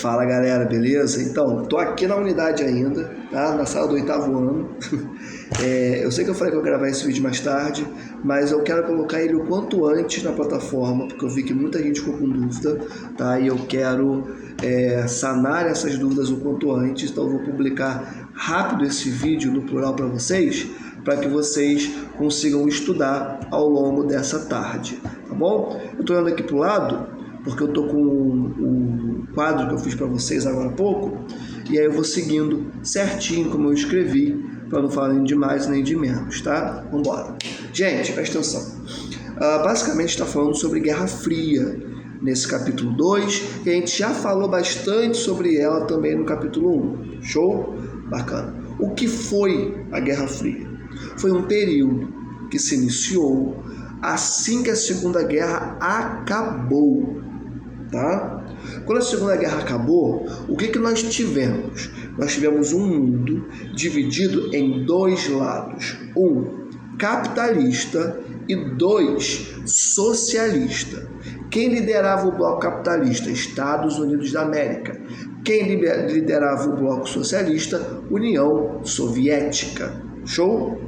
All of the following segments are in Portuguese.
Fala galera, beleza? Então, tô aqui na unidade ainda, tá? Na sala do 8º ano. Eu sei que eu falei que eu ia gravar esse vídeo mais tarde, mas eu quero colocar ele o quanto antes na plataforma, porque eu vi que muita gente ficou com dúvida, tá? E eu quero sanar essas dúvidas o quanto antes, então eu vou publicar rápido esse vídeo no plural para vocês, para que vocês consigam estudar ao longo dessa tarde, tá bom? Eu tô olhando aqui pro lado, porque eu tô com o quadro que eu fiz para vocês agora há pouco, e aí eu vou seguindo certinho como eu escrevi, para não falar nem de mais nem de menos, tá? Vamos embora. Gente, presta atenção. Basicamente está falando sobre Guerra Fria nesse capítulo 2, e a gente já falou bastante sobre ela também no capítulo 1. Show? Bacana. O que foi a Guerra Fria? Foi um período que se iniciou assim que a Segunda Guerra acabou. Tá? Quando a Segunda Guerra acabou, o que nós tivemos? Nós tivemos um mundo dividido em dois lados. Um capitalista e dois socialista. Quem liderava o bloco capitalista? Estados Unidos da América. Quem liderava o bloco socialista? União Soviética. Show?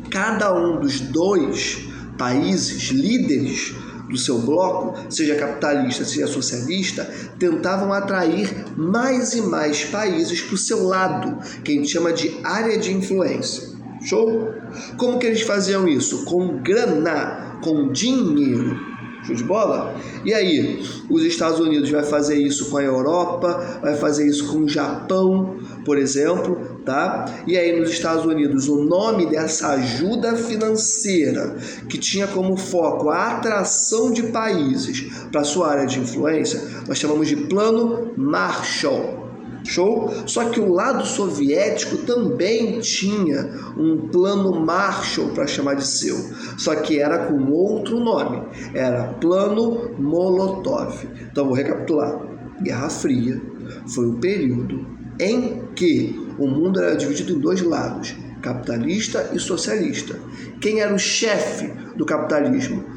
Cada um dos dois países líderes do seu bloco, seja capitalista, seja socialista, tentavam atrair mais e mais países para o seu lado, que a gente chama de área de influência. Show? Como que eles faziam isso? Com grana, com dinheiro. Show de bola? E aí, os Estados Unidos vai fazer isso com a Europa, vai fazer isso com o Japão, por exemplo, tá? E aí nos Estados Unidos, o nome dessa ajuda financeira, que tinha como foco a atração de países para sua área de influência, nós chamamos de Plano Marshall. Show? Só que o lado soviético também tinha um plano Marshall para chamar de seu, só que era com outro nome, era Plano Molotov. Então vou recapitular. Guerra Fria foi o período em que o mundo era dividido em dois lados, capitalista e socialista. Quem era o chefe do capitalismo?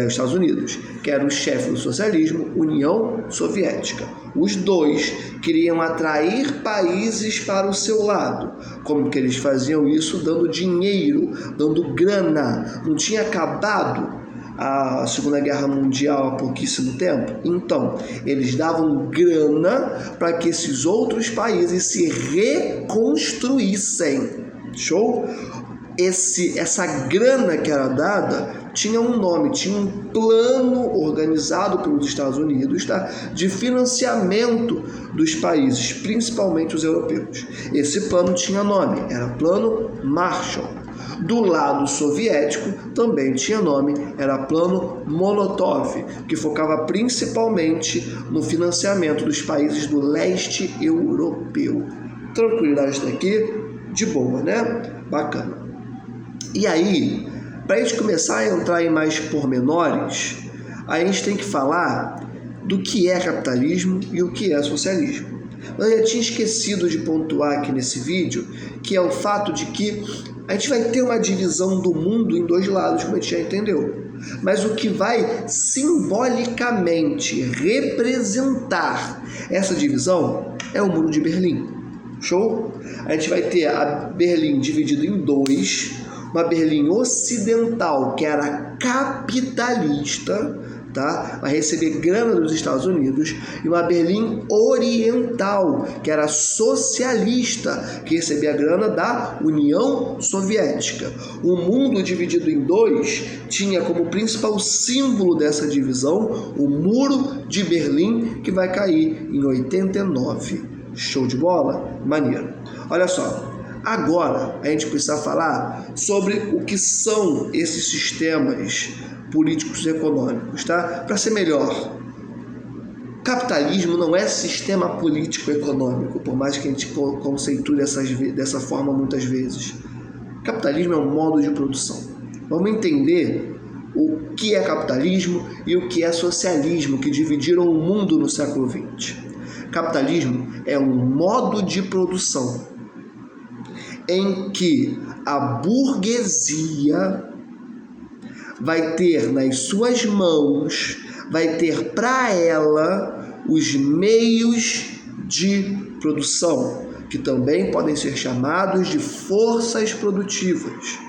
Estados Unidos. Quem era o chefe do socialismo? União Soviética. Os dois queriam atrair países para o seu lado. Como que eles faziam isso? Dando dinheiro, dando grana. Não tinha acabado a Segunda Guerra Mundial há pouquíssimo tempo? Então, eles davam grana para que esses outros países se reconstruíssem. Show? Essa grana que era dada tinha um nome, tinha um plano organizado pelos Estados Unidos, tá? De financiamento dos países, principalmente os europeus. Esse plano tinha nome, era Plano Marshall. Do lado soviético também tinha nome, era Plano Molotov, que focava principalmente no financiamento dos países do leste europeu. Tranquilidade daqui, de boa, né? Bacana. E aí, para a gente começar a entrar em mais pormenores, a gente tem que falar do que é capitalismo e o que é socialismo. Eu já tinha esquecido de pontuar aqui nesse vídeo, que é o fato de que a gente vai ter uma divisão do mundo em dois lados, como a gente já entendeu. Mas o que vai simbolicamente representar essa divisão é o Muro de Berlim. Show? A gente vai ter a Berlim dividida em dois, uma Berlim ocidental, que era capitalista, tá? Vai receber grana dos Estados Unidos, e uma Berlim oriental, que era socialista, que recebia grana da União Soviética. O mundo dividido em dois tinha como principal símbolo dessa divisão o Muro de Berlim, que vai cair em 89. Show de bola? Maneiro. Olha só. Agora, a gente precisa falar sobre o que são esses sistemas políticos e econômicos, tá? Para ser melhor, capitalismo não é sistema político econômico, por mais que a gente conceitue dessa forma muitas vezes. Capitalismo é um modo de produção. Vamos entender o que é capitalismo e o que é socialismo, que dividiram o mundo no século XX. Capitalismo é um modo de produção em que a burguesia vai ter nas suas mãos, vai ter para ela os meios de produção, que também podem ser chamados de forças produtivas.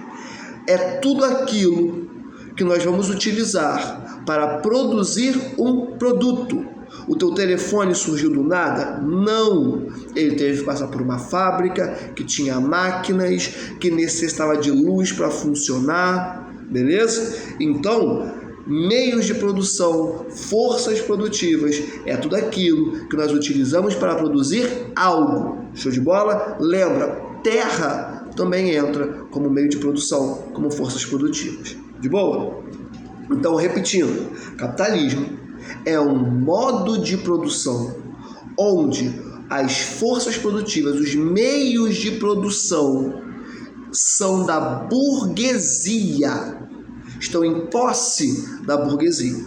É tudo aquilo que nós vamos utilizar para produzir um produto. O teu telefone surgiu do nada? Não! Ele teve que passar por uma fábrica que tinha máquinas, que necessitava de luz para funcionar, beleza? Então, meios de produção, forças produtivas, é tudo aquilo que nós utilizamos para produzir algo. Show de bola? Lembra, terra também entra como meio de produção, como forças produtivas. De boa? Então, repetindo, capitalismo é um modo de produção onde as forças produtivas, os meios de produção são da burguesia, estão em posse da burguesia.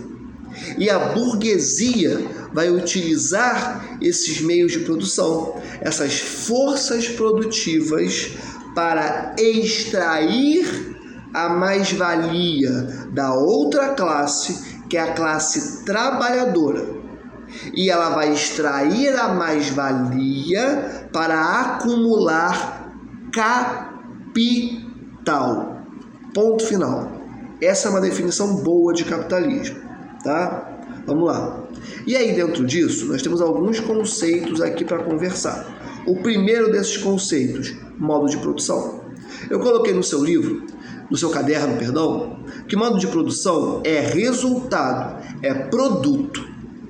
E a burguesia vai utilizar esses meios de produção, essas forças produtivas, para extrair a mais-valia da outra classe, que é a classe trabalhadora. E ela vai extrair a mais-valia para acumular capital. Ponto final. Essa é uma definição boa de capitalismo, tá? Vamos lá. E aí, dentro disso, nós temos alguns conceitos aqui para conversar. O primeiro desses conceitos, modo de produção. Eu coloquei no seu livro, no seu caderno, perdão, que modo de produção é resultado, é produto,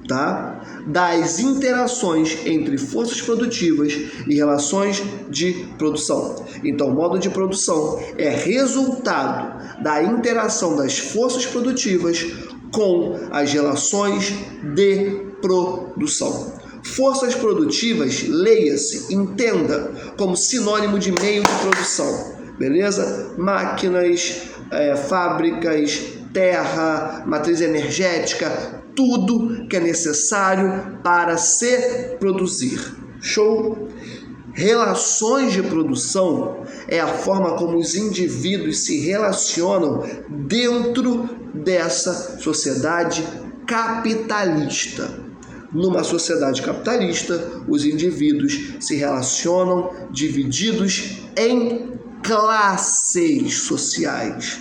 tá? Das interações entre forças produtivas e relações de produção. Então, modo de produção é resultado da interação das forças produtivas com as relações de produção. Forças produtivas, leia-se, entenda como sinônimo de meio de produção. Beleza? Máquinas, fábricas, terra, matriz energética, tudo que é necessário para se produzir. Show? Relações de produção é a forma como os indivíduos se relacionam dentro dessa sociedade capitalista. Numa sociedade capitalista, os indivíduos se relacionam divididos em classes sociais.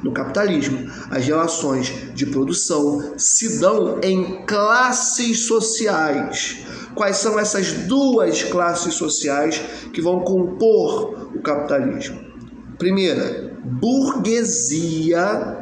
No capitalismo, as relações de produção se dão em classes sociais. Quais são essas duas classes sociais que vão compor o capitalismo? Primeira, burguesia,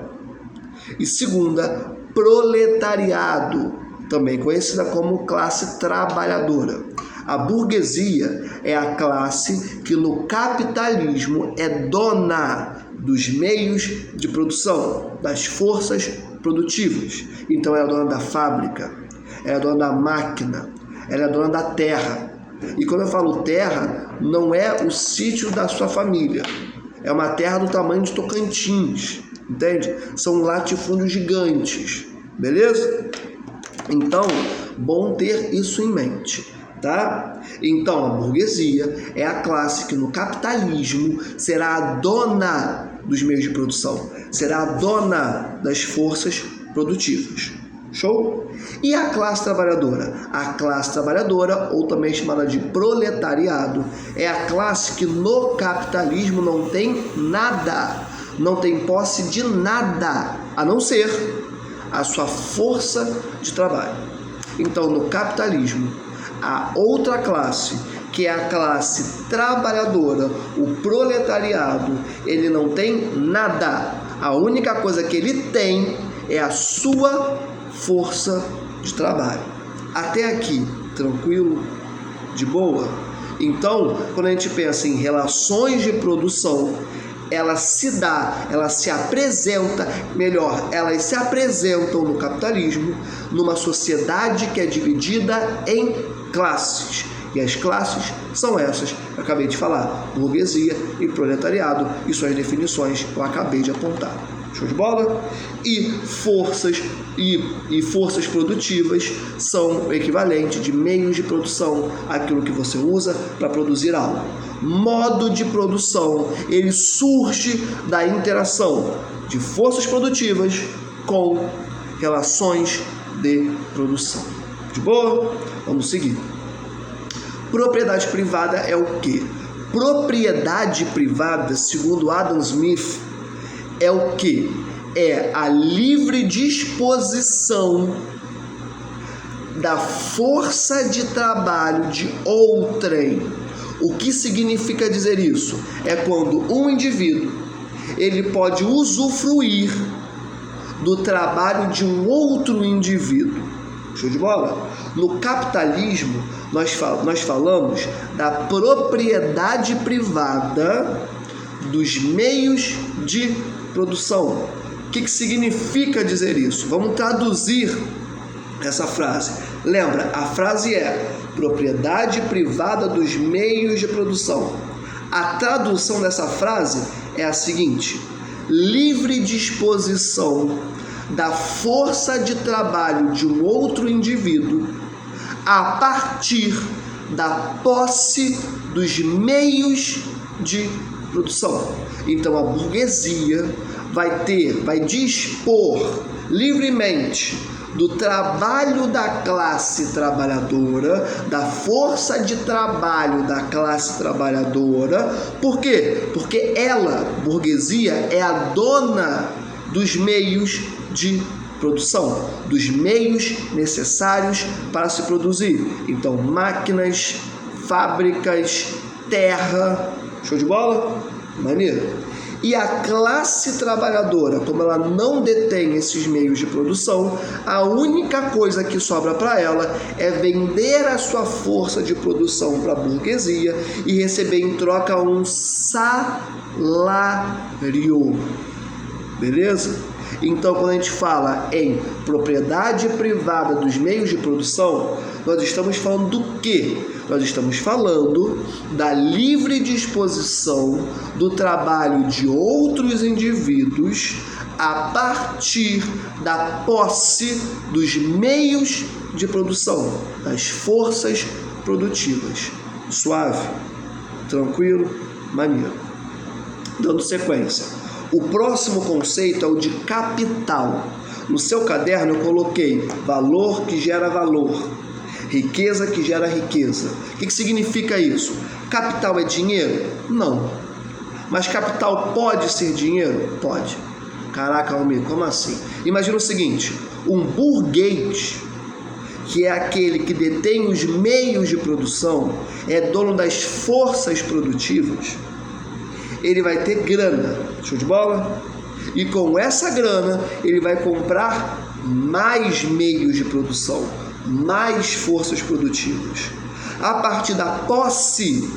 e segunda, proletariado, também conhecida como classe trabalhadora. A burguesia é a classe que no capitalismo é dona dos meios de produção, das forças produtivas. Então ela é dona da fábrica, ela é dona da máquina, ela é dona da terra. E quando eu falo terra, não é o sítio da sua família, é uma terra do tamanho de Tocantins, entende? São latifúndios gigantes, beleza? Então, bom ter isso em mente. Tá? Então, a burguesia é a classe que no capitalismo será a dona dos meios de produção, será a dona das forças produtivas. Show? E a classe trabalhadora? A classe trabalhadora, ou também chamada de proletariado, é a classe que no capitalismo não tem nada, não tem posse de nada, a não ser a sua força de trabalho. Então, no capitalismo, a outra classe, que é a classe trabalhadora, o proletariado, ele não tem nada. A única coisa que ele tem é a sua força de trabalho. Até aqui, tranquilo? De boa? Então, quando a gente pensa em relações de produção, elas se apresentam no capitalismo, numa sociedade que é dividida em classes. E as classes são essas que eu acabei de falar: burguesia e proletariado, e suas definições eu acabei de apontar. Show de bola? E forças produtivas são o equivalente de meios de produção, aquilo que você usa para produzir algo. Modo de produção, ele surge da interação de forças produtivas com relações de produção. De boa? Vamos seguir. Propriedade privada é o quê? Propriedade privada, segundo Adam Smith, é o quê? É a livre disposição da força de trabalho de outrem. O que significa dizer isso? É quando um indivíduo ele pode usufruir do trabalho de um outro indivíduo. Show de bola? No capitalismo, nós falamos da propriedade privada dos meios de produção. O que significa dizer isso? Vamos traduzir essa frase. Lembra, a frase é propriedade privada dos meios de produção. A tradução dessa frase é a seguinte: livre disposição da força de trabalho de um outro indivíduo a partir da posse dos meios de produção. Então a burguesia vai dispor livremente do trabalho da classe trabalhadora, da força de trabalho da classe trabalhadora. Por quê? Porque ela, burguesia, é a dona dos meios de produção, dos meios necessários para se produzir. Então, máquinas, fábricas, terra. Show de bola? Maneiro. E a classe trabalhadora, como ela não detém esses meios de produção, a única coisa que sobra para ela é vender a sua força de produção para a burguesia e receber em troca um salário. Beleza? Então, quando a gente fala em propriedade privada dos meios de produção, nós estamos falando do quê? Nós estamos falando da livre disposição do trabalho de outros indivíduos a partir da posse dos meios de produção, das forças produtivas. Suave? Tranquilo? Maneiro. Dando sequência. O próximo conceito é o de capital. No seu caderno eu coloquei valor que gera valor, riqueza que gera riqueza. O que significa isso? Capital é dinheiro? Não. Mas capital pode ser dinheiro? Pode. Caraca, Almir, como assim? Imagina o seguinte: um burguês, que é aquele que detém os meios de produção, é dono das forças produtivas, ele vai ter grana. Show de bola? E com essa grana, ele vai comprar mais meios de produção, mais forças produtivas. A partir da posse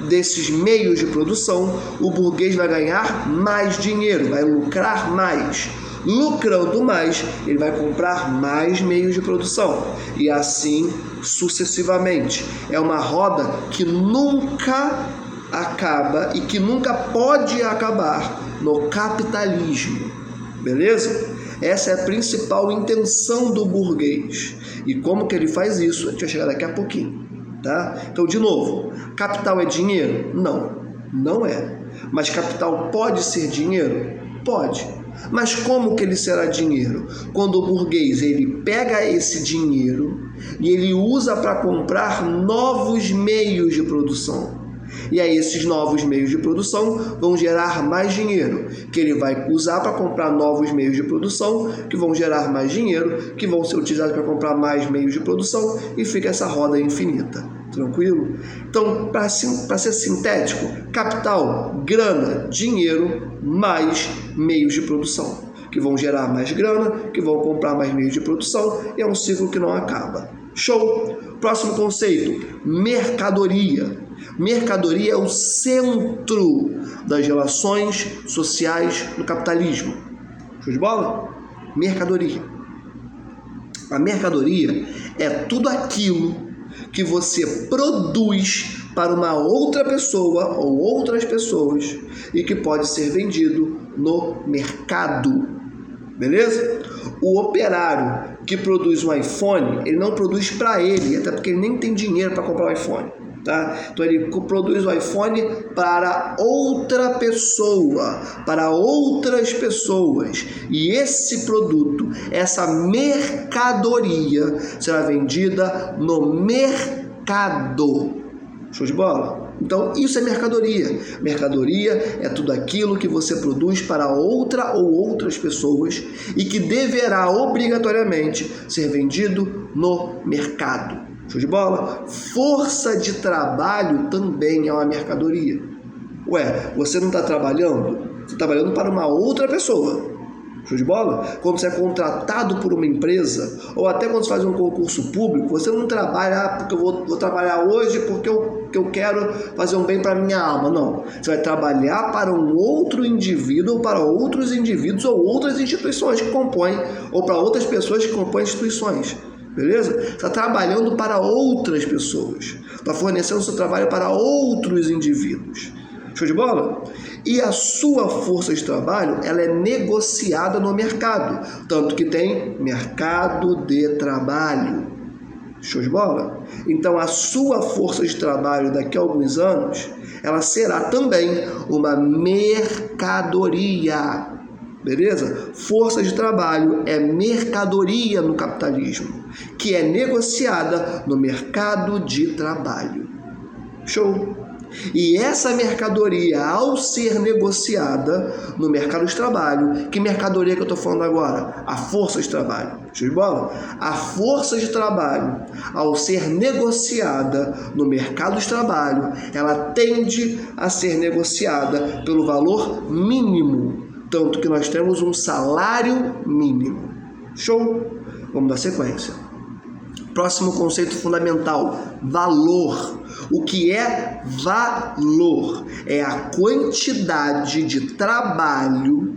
desses meios de produção, o burguês vai ganhar mais dinheiro, vai lucrar mais. Lucrando mais, ele vai comprar mais meios de produção. E assim sucessivamente. É uma roda que nunca acaba e que nunca pode acabar no capitalismo. Beleza? Essa é a principal intenção do burguês. E como que ele faz isso? A gente vai chegar daqui a pouquinho, tá? Então, de novo, capital é dinheiro? Não, não é. Mas capital pode ser dinheiro? Pode. Mas como que ele será dinheiro? Quando o burguês ele pega esse dinheiro e ele usa para comprar novos meios de produção. E aí esses novos meios de produção vão gerar mais dinheiro, que ele vai usar para comprar novos meios de produção, que vão gerar mais dinheiro, que vão ser utilizados para comprar mais meios de produção, e fica essa roda infinita. Tranquilo? Então, para ser sintético, capital, grana, dinheiro, mais meios de produção, que vão gerar mais grana, que vão comprar mais meios de produção, e é um ciclo que não acaba. Show! Próximo conceito, mercadoria. Mercadoria é o centro das relações sociais no capitalismo. Show de bola? Mercadoria. A mercadoria é tudo aquilo que você produz para uma outra pessoa ou outras pessoas e que pode ser vendido no mercado. Beleza? O operário que produz um iPhone, ele não produz para ele, até porque ele nem tem dinheiro para comprar um iPhone. Tá? Então ele produz o iPhone para outra pessoa, para outras pessoas, e esse produto, essa mercadoria será vendida no mercado. Show de bola? Então isso é mercadoria. Mercadoria é tudo aquilo que você produz para outra ou outras pessoas e que deverá obrigatoriamente ser vendido no mercado. Show de bola? Força de trabalho também é uma mercadoria. Ué, você não está trabalhando? Você está trabalhando para uma outra pessoa. Show de bola? Quando você é contratado por uma empresa, ou até quando você faz um concurso público, você não trabalha porque eu vou trabalhar hoje porque eu quero fazer um bem para a minha alma. Não. Você vai trabalhar para um outro indivíduo, ou para outros indivíduos, ou outras instituições que compõem, ou para outras pessoas que compõem instituições. Beleza? Você está trabalhando para outras pessoas. Está fornecendo seu trabalho para outros indivíduos. Show de bola? E a sua força de trabalho, ela é negociada no mercado. Tanto que tem mercado de trabalho. Show de bola? Então, a sua força de trabalho daqui a alguns anos, ela será também uma mercadoria. Beleza? Força de trabalho é mercadoria no capitalismo, que é negociada no mercado de trabalho. Show? E essa mercadoria, ao ser negociada no mercado de trabalho, que mercadoria que eu estou falando agora? A força de trabalho. Show de bola? A força de trabalho, ao ser negociada no mercado de trabalho, ela tende a ser negociada pelo valor mínimo. Tanto que nós temos um salário mínimo. Show? Vamos dar sequência. Próximo conceito fundamental, valor. O que é valor? É a quantidade de trabalho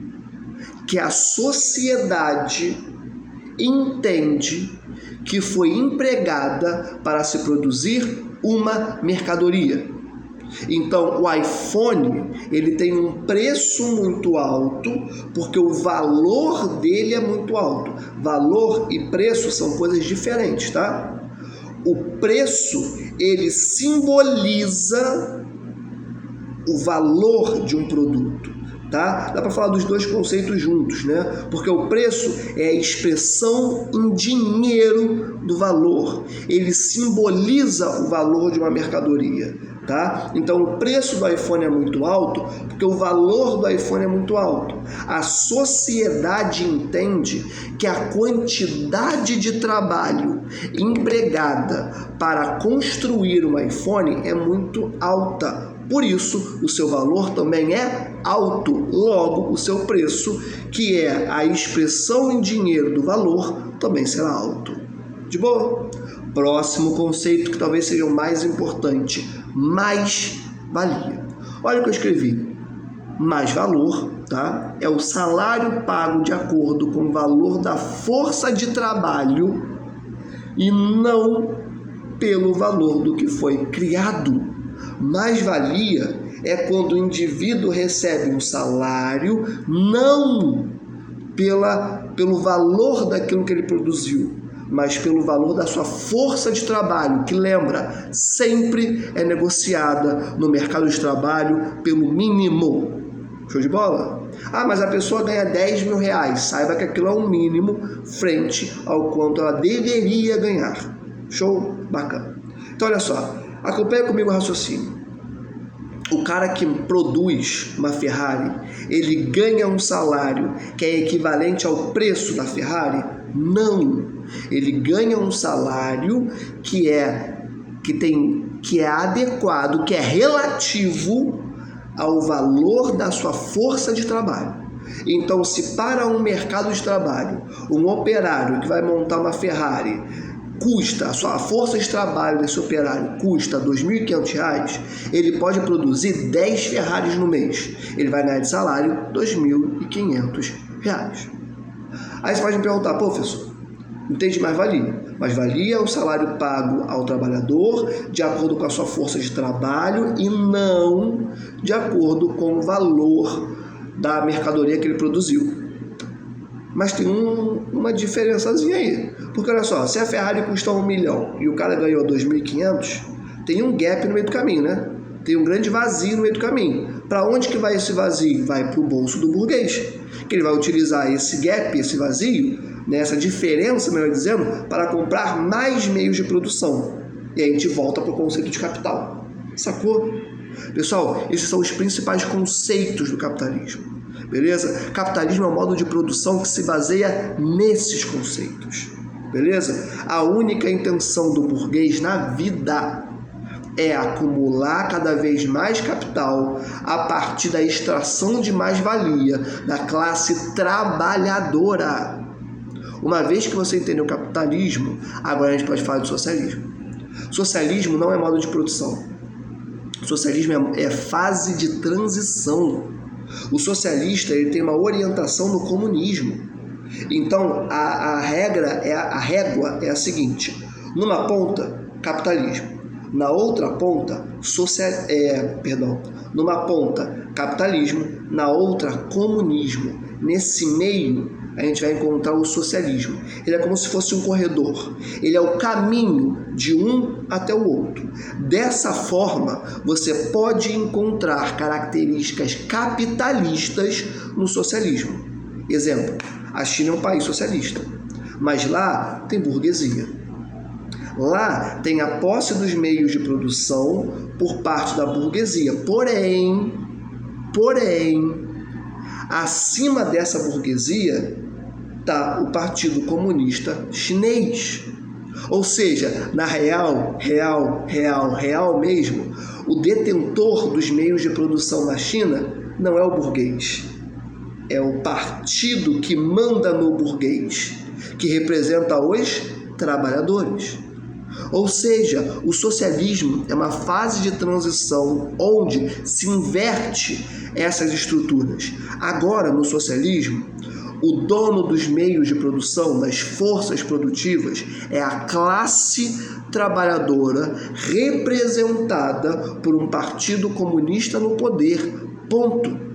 que a sociedade entende que foi empregada para se produzir uma mercadoria. Então, o iPhone, ele tem um preço muito alto, porque o valor dele é muito alto. Valor e preço são coisas diferentes, tá? O preço, ele simboliza o valor de um produto, tá? Dá para falar dos dois conceitos juntos, né? Porque o preço é a expressão em dinheiro do valor. Ele simboliza o valor de uma mercadoria. Tá? Então o preço do iPhone é muito alto porque o valor do iPhone é muito alto. A sociedade entende que a quantidade de trabalho empregada para construir um iPhone é muito alta. Por isso, o seu valor também é alto. Logo, o seu preço, que é a expressão em dinheiro do valor, também será alto. De boa? Próximo conceito, que talvez seja o mais importante, mais-valia. Olha o que eu escrevi. Mais valor, tá? É o salário pago de acordo com o valor da força de trabalho e não pelo valor do que foi criado. Mais-valia é quando o indivíduo recebe um salário não pelo valor daquilo que ele produziu, mas pelo valor da sua força de trabalho, que lembra, sempre é negociada no mercado de trabalho pelo mínimo. Show de bola? Ah, mas a pessoa ganha 10 mil reais. Saiba que aquilo é um mínimo frente ao quanto ela deveria ganhar. Show? Bacana. Então, olha só. Acompanha comigo o raciocínio. O cara que produz uma Ferrari, ele ganha um salário que é equivalente ao preço da Ferrari? Não. Ele ganha um salário que é adequado, que é relativo ao valor da sua força de trabalho. Então, se para um mercado de trabalho, um operário que vai montar uma Ferrari, a força de trabalho desse operário custa R$ 2.500, ele pode produzir 10 Ferraris no mês. Ele vai ganhar de salário R$ 2.500. Aí você pode me perguntar, professor, entende mais-valia? Mais-valia é o salário pago ao trabalhador de acordo com a sua força de trabalho e não de acordo com o valor da mercadoria que ele produziu. Mas tem uma diferençazinha aí. Porque olha só, se a Ferrari custa 1 milhão e o cara ganhou 2.500, tem um gap no meio do caminho, né? Tem um grande vazio no meio do caminho. Para onde que vai esse vazio? Vai para o bolso do burguês, que ele vai utilizar esse gap, esse vazio, né, essa diferença, melhor dizendo, para comprar mais meios de produção. E aí a gente volta para o conceito de capital. Sacou? Pessoal, esses são os principais conceitos do capitalismo. Beleza? Capitalismo é um modo de produção que se baseia nesses conceitos. Beleza? A única intenção do burguês na vida é acumular cada vez mais capital a partir da extração de mais-valia da classe trabalhadora. Uma vez que você entendeu o capitalismo, agora a gente pode falar de socialismo. Socialismo não é modo de produção. Socialismo é fase de transição. O socialista ele tem uma orientação no comunismo. Então, a régua é a seguinte. Numa ponta, capitalismo. Na outra ponta, numa ponta, capitalismo. Na outra, comunismo. Nesse meio, a gente vai encontrar o socialismo. Ele é como se fosse um corredor. Ele é o caminho de um até o outro. Dessa forma, você pode encontrar características capitalistas no socialismo. Exemplo, a China é um país socialista, mas lá tem burguesia. Lá tem a posse dos meios de produção por parte da burguesia. Porém, acima dessa burguesia está o Partido Comunista Chinês. Ou seja, na real mesmo, o detentor dos meios de produção na China não é o burguês. É o partido que manda no burguês, que representa os trabalhadores. Ou seja, o socialismo é uma fase de transição onde se inverte essas estruturas. Agora, no socialismo, o dono dos meios de produção, das forças produtivas, é a classe trabalhadora representada por um partido comunista no poder. Ponto.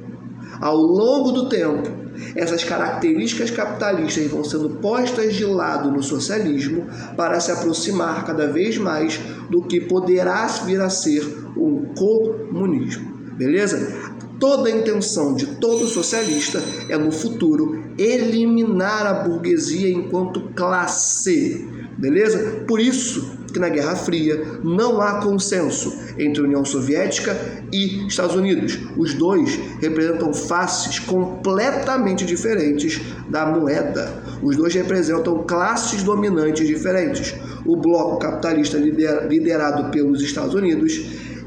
Ao longo do tempo, essas características capitalistas vão sendo postas de lado no socialismo para se aproximar cada vez mais do que poderá vir a ser um comunismo. Beleza? Toda a intenção de todo socialista é, no futuro, eliminar a burguesia enquanto classe. Beleza? Por isso que na Guerra Fria não há consenso entre a União Soviética e Estados Unidos. Os dois representam faces completamente diferentes da moeda. Os dois representam classes dominantes diferentes. O bloco capitalista liderado pelos Estados Unidos,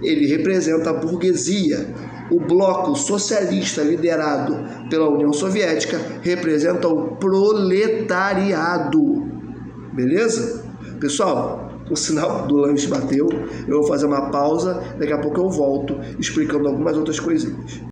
ele representa a burguesia. O bloco socialista liderado pela União Soviética representa o proletariado. Beleza? Pessoal, o sinal do lanche bateu, eu vou fazer uma pausa, daqui a pouco eu volto explicando algumas outras coisinhas.